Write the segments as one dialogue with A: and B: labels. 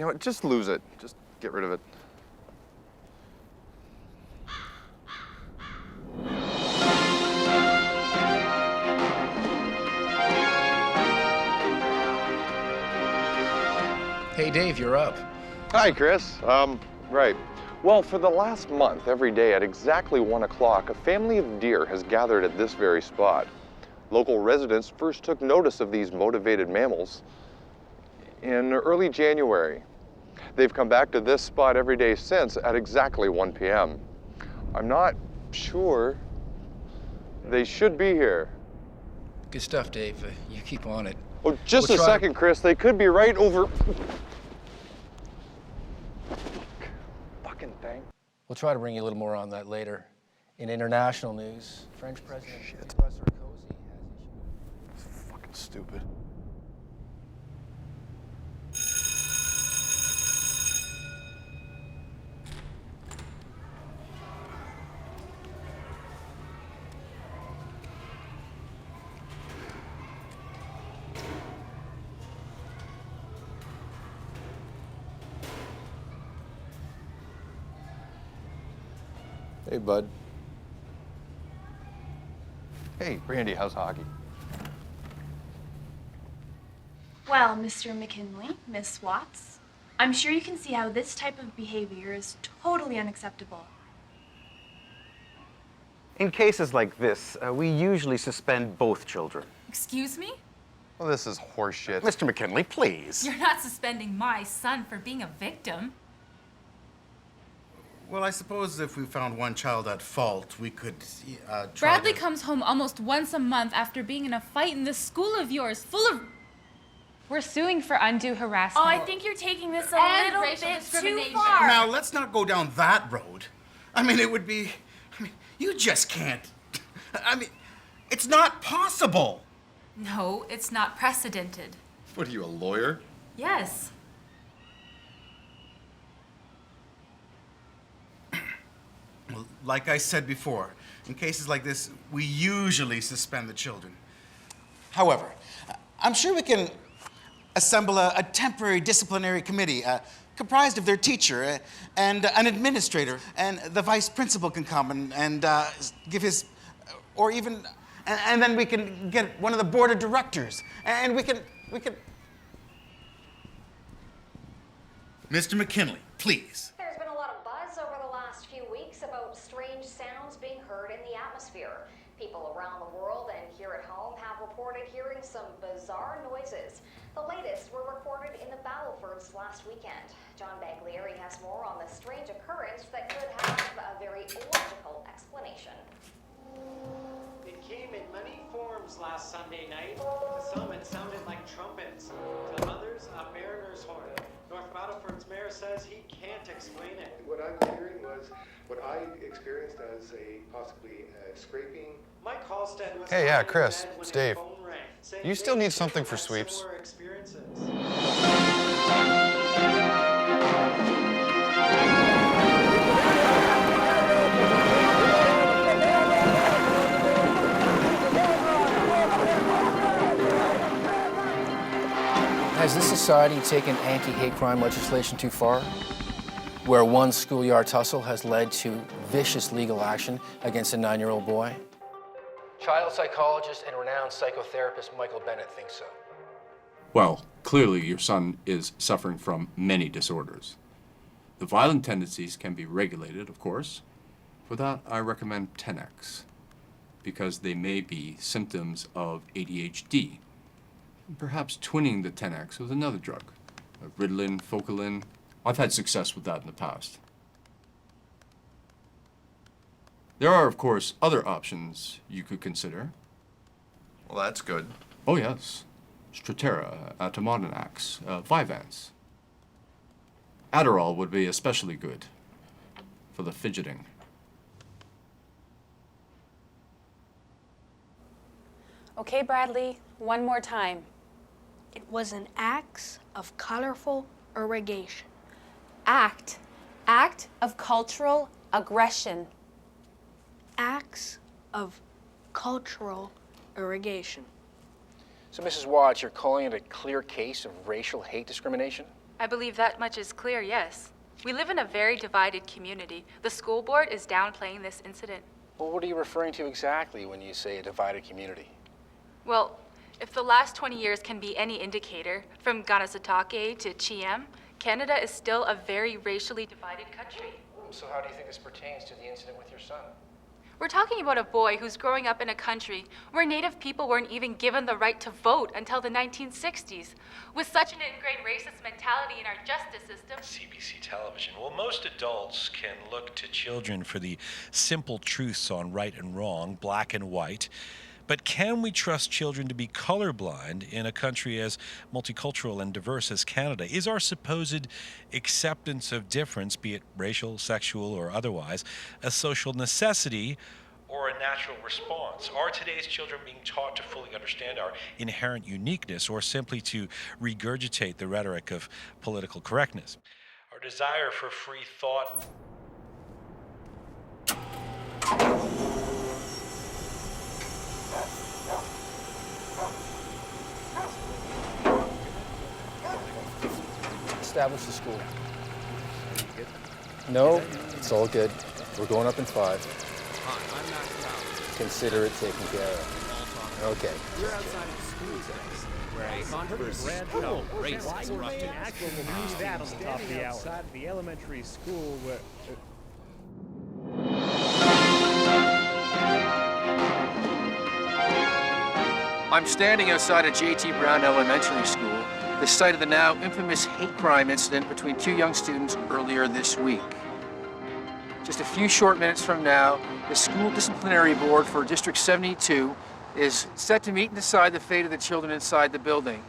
A: You know what, just lose it. Just get rid of it.
B: Hey, Dave, you're up.
A: Hi, Chris. Right. Well, for the last month, every day at exactly 1 o'clock, a family of deer has gathered at this very spot. Local residents first took notice of these motivated mammals in early January. They've come back to this spot every day since at exactly 1 p.m. I'm not sure they should be here.
B: Good stuff, Dave. You keep on it.
A: Oh, just
B: We'll
A: a
B: try-
A: second, Chris. They could be right over... Fucking thing.
B: We'll try to bring you a little more on that later. In international news, French President Nicolas Sarkozy has issued...
A: Fucking stupid. Hey, bud. Hey, Brandy, how's hockey?
C: Well, Mr. McKinley, Miss Watts, I'm sure you can see how this type of behavior is totally unacceptable.
D: In cases like this, we usually suspend both children.
E: Excuse me?
A: Well, this is horseshit.
D: Mr. McKinley, please.
E: You're not suspending my son for being a victim.
F: Well, I suppose if we found one child at fault, we could try
E: Bradley
F: to...
E: comes home almost once a month after being in a fight in this school of yours, full of... We're suing for undue harassment.
C: Oh, I think you're taking this a
E: And
C: little
E: racial
C: bit too
E: discrimination.
C: far.
F: Now, let's not go down that road. I mean, it would be... you just can't... it's not possible.
E: No, it's not precedented.
A: What are you, a lawyer?
E: Yes.
F: Well, like I said before, in cases like this, we usually suspend the children. However, I'm sure we can assemble a temporary disciplinary committee comprised of their teacher and an administrator, and the vice principal can come and give his, or even, and then we can get one of the board of directors, and we can... Mr. McKinley, please.
G: There's been a lot of buzz over the last few weeks about strange sounds being heard in the atmosphere. People around the world and here at home have reported hearing some bizarre noises. The latest were recorded in the Battlefords last weekend. John Baglieri has more on the strange occurrence that could have a very illogical explanation.
H: It came in many forms last Sunday night. To some, it sounded like trumpets. To others, a mariner's horn. North Battleford's mayor says he can't explain it.
I: What I was hearing was what I experienced as possibly scraping.
H: Mike Halstead was
A: Hey, yeah,
H: lying in
A: Chris,
H: bed when
A: it's
H: his
A: Dave.
H: phone rang, saying
A: You still
H: they
A: need something
H: too
A: for
H: had
A: sweeps.
H: similar experiences.
B: Has this society taken anti-hate crime legislation too far? Where one schoolyard tussle has led to vicious legal action against a 9-year-old boy? Child psychologist and renowned psychotherapist Michael Bennett thinks so.
J: Well, clearly your son is suffering from many disorders. The violent tendencies can be regulated, of course. For that, I recommend Tenex, because they may be symptoms of ADHD. Perhaps twinning the Tenex with another drug, Ritalin, Focalin. I've had success with that in the past. There are, of course, other options you could consider.
A: Well, that's good.
J: Oh, yes. Strattera, Atomodonax, Vyvanse. Adderall would be especially good for the fidgeting.
K: Okay, Bradley, one more time.
L: It was an act of colorful irrigation.
K: Act of cultural aggression.
L: Acts of cultural irrigation.
B: So, Mrs. Watts, you're calling it a clear case of racial hate discrimination?
M: I believe that much is clear, yes. We live in a very divided community. The school board is downplaying this incident.
B: Well, what are you referring to exactly when you say a divided community?
M: Well, if the last 20 years can be any indicator, from Ganasatake to Chiem, Canada is still a very racially divided country.
B: So how do you think this pertains to the incident with your son?
M: We're talking about a boy who's growing up in a country where Native people weren't even given the right to vote until the 1960s. With such an ingrained racist mentality in our justice system...
N: CBC television. Well, most adults can look to children for the simple truths on right and wrong, black and white. But can we trust children to be colorblind in a country as multicultural and diverse as Canada? Is our supposed acceptance of difference, be it racial, sexual, or otherwise, a social necessity or a natural response? Are today's children being taught to fully understand our inherent uniqueness or simply to regurgitate the rhetoric of political correctness? Our desire for free thought...
B: Establish the school. No, it's all good. We're going up in 5. Consider it taken care of. Okay.
O: You're outside of the school today, where a controversy about race is erupted.
P: That on the top of the hour. Outside the elementary school where...
B: I'm standing outside of J.T. Brown Elementary School, the site of the now infamous hate crime incident between 2 young students earlier this week. Just a few short minutes from now, the School Disciplinary Board for District 72 is set to meet and decide the fate of the children inside the building.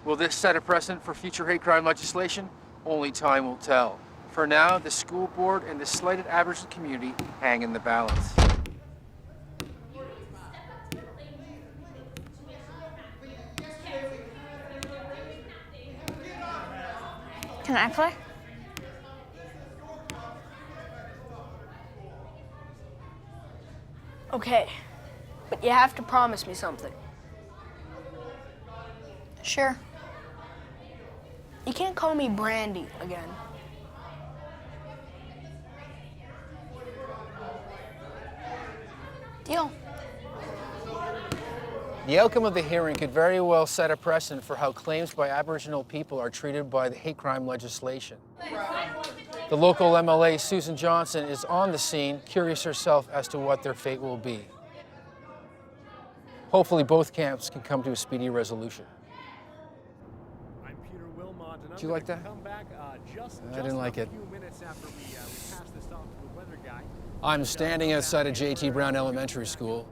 B: Will this set a precedent for future hate crime legislation? Only time will tell. For now, the school board and the slighted Aboriginal community hang in the balance.
L: Can I play? Okay, but you have to promise me something. Sure. You can't call me Brandy again. Deal.
B: The outcome of the hearing could very well set a precedent for how claims by Aboriginal people are treated by the hate crime legislation. The local MLA, Susan Johnson, is on the scene, curious herself as to what their fate will be. Hopefully both camps can come to a speedy resolution.
P: I'm Peter Wilmot, and
B: Did you like that?
P: come back
B: I didn't like it.
P: a few minutes after we pass this off to the weather guy.
B: I'm standing outside of J.T. Brown Elementary School.